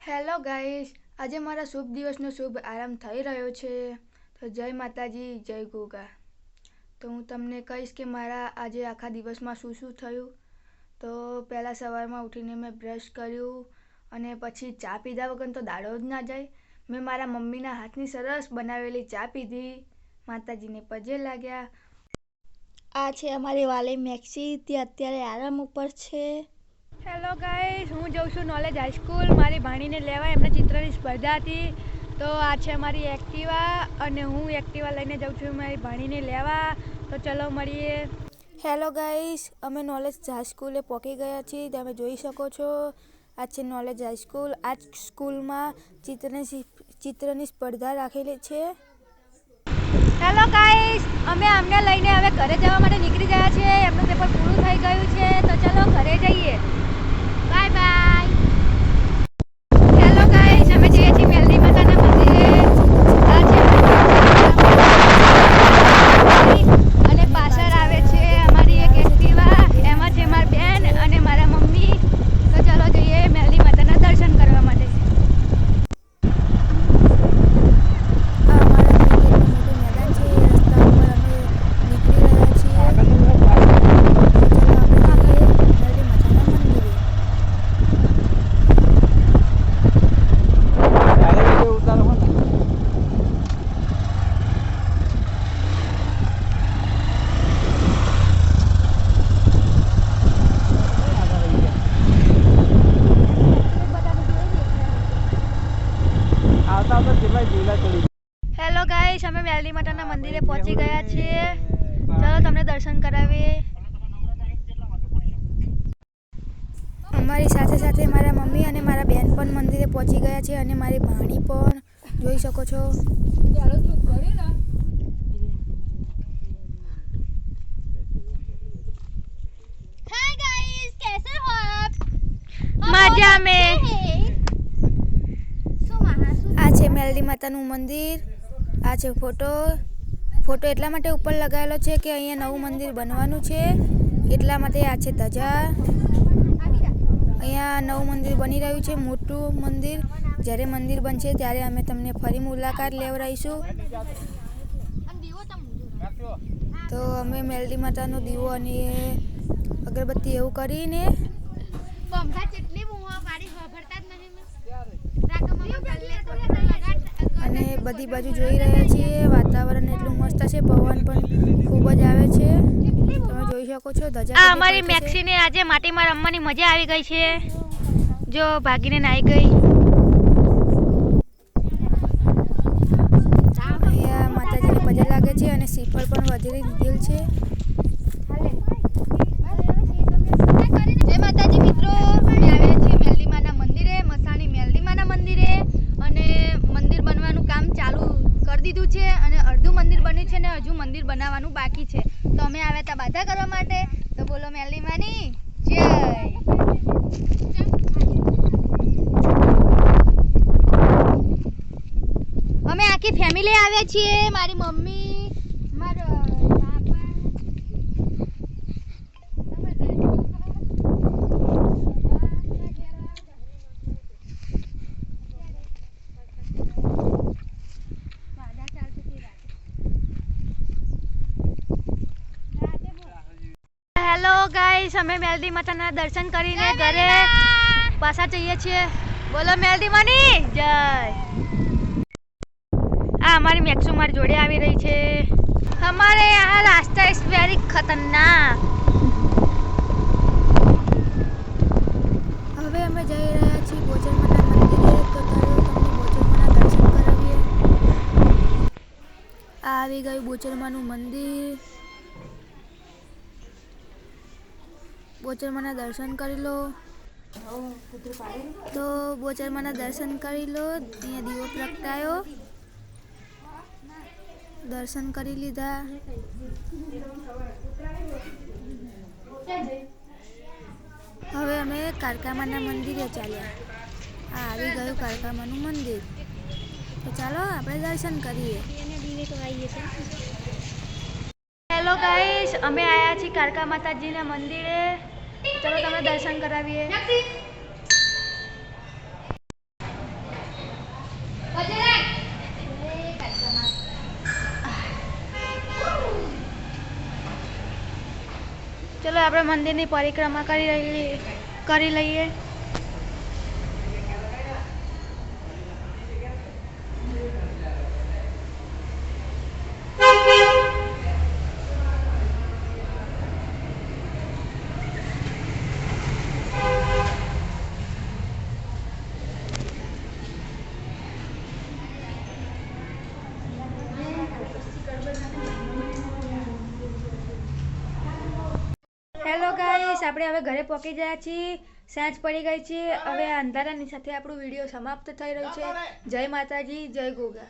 Hello guys, આજે મારા શુભ દિવસનો શુભ આરંભ થઈ રહ્યો છે. તો જય માતાજી, જય ગોગા. તો હું તમને કહીશ કે મારા આજે આખા દિવસમાં શું શું થયું. તો પહેલાં સવારમાં ઉઠીને મેં બ્રશ કર્યું અને પછી ચા પીધા વગર તો દાડો જ ના જાય. મેં મારા મમ્મીના હાથની સરસ બનાવેલી ચા પીધી, માતાજીને પગે લાગ્યા. આ છે અમારી વાલી મેક્સી, તે અત્યારે આરામ ઉપર છે. હેલો ગાઈસ, હું જઉં છું નોલેજ હાઈસ્કૂલ મારી ભાણીને લેવા. એમને ચિત્રની સ્પર્ધા હતી, તો આ છે મારી એક્ટિવા અને હું એક્ટિવા લઈને જાઉં છું મારી ભાણીને લેવા. તો ચલો મળીએ. હેલો ગાઈસ, અમે નોલેજ હાઈસ્કૂલે પહોંચી ગયા છીએ. તમે જોઈ શકો છો, આ છે નોલેજ હાઈસ્કૂલ. આ સ્કૂલમાં ચિત્રની સ્પર્ધા રાખેલી છે. હેલો ગાઈસ, અમે આમને લઈને હવે ઘરે જવા માટે નીકળી ગયા છે. એમનું પેપર પૂરું થઈ ગયું છે, તો ચલો ઘરે જઈએ. Bye bye. હેલો ગાઈસ, અમે જઈએ છીએ મેલડી માતાના મંદિરે. આ છે અને પાછળ આવે છે અમારી એક એક્ટિવા, એમાં છે મારી બેન અને મારા મમ્મી. તો ચલો જઈએ મેલડી માતાના દર્શન કરવા માટે. હેલો ગાઈસ, અમે મેલડી માતાના મંદિરે પહોંચી ગયા છીએ. ચાલો તમને દર્શન કરાવીએ. અમારી સાથે સાથે મારા મમ્મી અને મારા બેન પણ મંદિરે પહોંચી ગયા છે અને મારી ભાણી પણ જોઈ શકો છો. हाय गाइस, कैसे हो आप? મજા મે. सुमा આ છે મેલડી માતાનું મંદિર. આ છે ફોટો એટલા માટે ઉપર લગાવેલો છે કે અહીંયા નવું મંદિર બનવાનું છે, એટલા માટે. આ છે ધજા. અહીંયા નવું મંદિર બની રહ્યું છે, મોટું મંદિર. જ્યારે મંદિર બનશે ત્યારે અમે તમને ફરી મુલાકાત લેવડાવીશું. તો અમે મેલડી માતાનો દીવો અને અગરબત્તી એવું કરીને बमगा चटनी मुआ पाड़ी खबरता જ નહીં અને બધી બાજુ જોઈ રહ્યા છીએ. વાતાવરણ એટલું મસ્ત છે, પવન પણ ખૂબ જ આવે છે. તમે જોઈ શકો છો ધજા. આ અમારી મેક્સીને આજે માટીમાં રમવાની મજા આવી ગઈ છે. જો ભાગીને નાઈ ગઈ. અહીંયા માતાજીને પગે લાગે છે અને શ્રીફળ પણ વધેરી દીધેલ છે. જય માતાજી મિત્રો, અમે આવ્યા છીએ મેલડી માના મંદિરે, મસાણી મેલડી માના મંદિરે. અને મંદિર બનવાનું કામ ચાલુ કરી દીધું છે અને અડધું મંદિર બન્યું છે ને હજુ મંદિર બનાવવાનું બાકી છે. તો અમે આવ્યા હતા બાધા કરવા માટે. તો બોલો મેલડી માની જય. અમે આખી ફેમિલી આવ્યા છીએ. મારી મમ્મી, મારા હેલો ગાઈસ, અમે મેલડી માતાના દર્શન કરીને ઘરે પાછા જઈએ છીએ. બોલો મેલડી માની જય. આ અમારી મેક્સુ મારી જોડે આવી રહી છે. हमारे यहाँ रास्ता इज वेरी खतरनाक. હવે અમે જઈ રહ્યા છીએ બોચરમાના મંદિરે. તો ચાલો તમને બોચરમાના દર્શન કરાવીએ. આ આવી ગયું બોચરમાનું મંદિર. બોચરમાના દર્શન કરી લો. તો બોચરમાના દર્શન કરી લો. અહીંયા દીવો પ્રગટાયો, દર્શન કરી લીધા. હવે અમે કારકામાના મંદિરે ચાલ્યા. આ આવી ગયું કારકામાનું મંદિર. તો ચાલો આપણે દર્શન કરીએ. હેલો ગાઈસ, અમે આવ્યા છીએ કારકા માતાજીના મંદિરે. ચલો તમે દર્શન કરાવીએ. ચલો આપણે મંદિરની પરિક્રમા કરી લઈએ. હેલો ગાઈસ, આપણે હવે ઘરે પહોંચી ગયા છીએ. સાંજ પડી ગઈ છે. હવે અંધારાની સાથે આપણો વિડીયો સમાપ્ત થઈ રહ્યો છે. જય માતાજી, જય ગોગા.